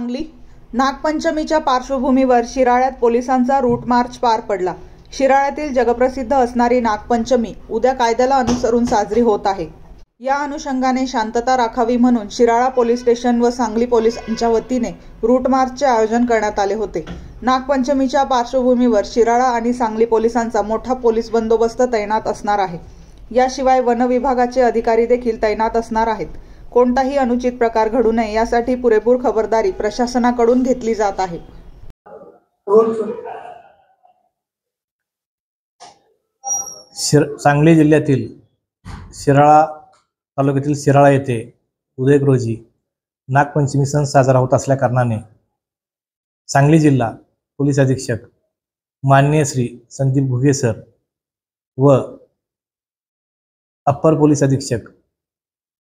सांगली नागपंचमीच्या पार्श्वभूमीवर शिराळ्यात पोलिसांचा route march पार पडला। शिराळ्यातील जगप्रसिद्ध असणारी नागपंचमी उद्या कायद्याला अनुसरून साजरी होत आहे। या अनुषंगाने शांतता राखावी म्हणून शिराळा पोलीस स्टेशन व सांगली पोलिसांच्या वतीने रूट मार्चचे आयोजन करण्यात आले होते। नागपंचमीच्या पार्श्वभूमीवर शिराळा आणि सांगली पोलिसांचा मोठा पोलीस बंदोबस्त तैनात असणार आहे। याशिवाय वन विभागाचे अधिकारी देखील तैनात असणार आहेत। कोणताही अनुचित प्रकार घडू नये यासाठी पुरेपूर खबरदारी प्रशासनाकडून घेतली जात आहे। सांगली जिल्ह्यातील शिराळा तालुक्यातील शिराळा येथे उद्या रोजी नागपंचमी सण साजरा होत असल्या कारणाने सांगली जिल्हा पोलीस अधीक्षक माननीय श्री संदीप घुगे सर व अप्पर पोलीस अधीक्षक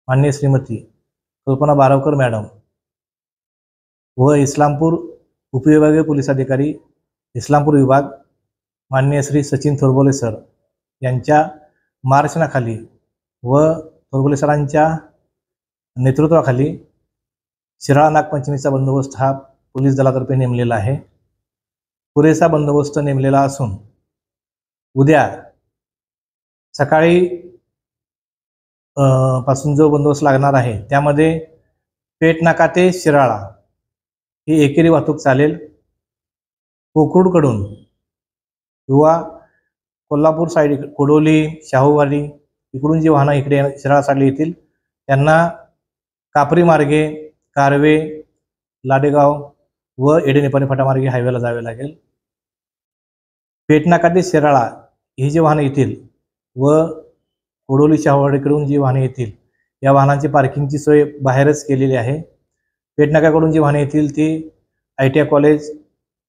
माननीय श्रीमती कल्पना बारावकर मॅडम व इस्लामपूर उपविभागीय पोलीस अधिकारी इस्लामपूर विभाग माननीय श्री सचिन थोरबोले सर यांच्या मार्गदर्शनाखाली व थोरबोले सरांच्या नेतृत्वाखाली शिराळा नागपंचमीचा बंदोबस्त हा पोलीस दलातर्फे नेमलेला आहे। पुरेसा बंदोबस्त नेमलेला असून उद्या सकाळी पासून जो बंदोबस्त लागणार आहे त्यामध्ये पेटनाका ते शिराळा ही एकेरी वाहतूक चालेल। कोकरूडकडून किंवा कोल्हापूर साईड कोडोली शाहूवाडी इकडून जी वाहनं इकडे शिराळा साईडला येतील त्यांना कापरी मार्गे कारवे लाडेगाव व एडेनिपाणी फाटामार्गे हायवेला जावे लागेल। पेटनाका ते शिराळा ही जी वाहनं येतील व कोडोली शाहूवाडीकडून जी वाहने येतील या वाहनांची पार्किंगची सोय बाहेरच केलेली आहे। पेटनाकाकडून जी वाहने येतील ती ITI कॉलेज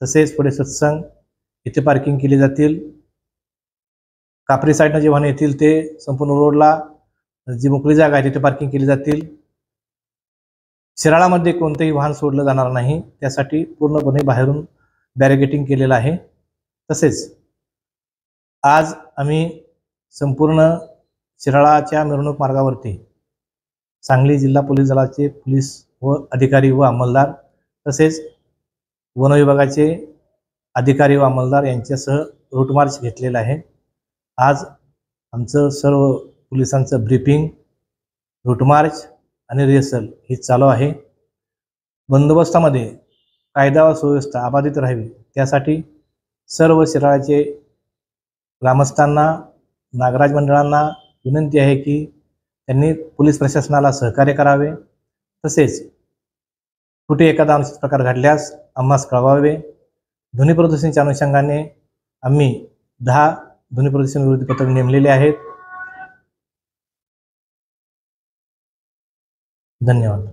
तसेच पुढे सत्संग इथे पार्किंग केली जातील। कापरी साईडनं जी वाहने येतील ते संपूर्ण रोडला जी मोकळी जागा आहे तिथे पार्किंग केली जातील। शिराळामध्ये कोणतेही वाहन सोडलं जाणार नाही, त्यासाठी पूर्णपणे बाहेरून बॅरिकेटिंग केलेलं आहे। तसेच आज आम्ही संपूर्ण शिराळाच्या मिरवणूक मार्गावरती सांगली जिल्हा पोलीस दलाचे पोलीस व अधिकारी व अंमलदार तसेच वन विभागाचे अधिकारी व अंमलदार यांच्यासह रूट मार्च घेतलेला आहे। आज आमचं सर्व पोलिसांचं ब्रीफिंग, रूट मार्च आणि रिहर्सल हे चालू आहे। बंदोबस्तामध्ये कायदा व सुव्यवस्था अबाधित राहावी त्यासाठी सर्व शिराळाचे ग्रामस्थांना नागराज मंडळांना विनंती आहे की त्यांनी पोलीस प्रशासनाला सहकार्य करावे। तसेच कुठे एखादा अनुचित प्रकार घडल्यास आम्हास कळवावे। ध्वनी प्रदूषणाच्या अनुषंगाने आम्ही 10 ध्वनी प्रदूषण विरोधी पथक नेमलेले आहेत। धन्यवाद।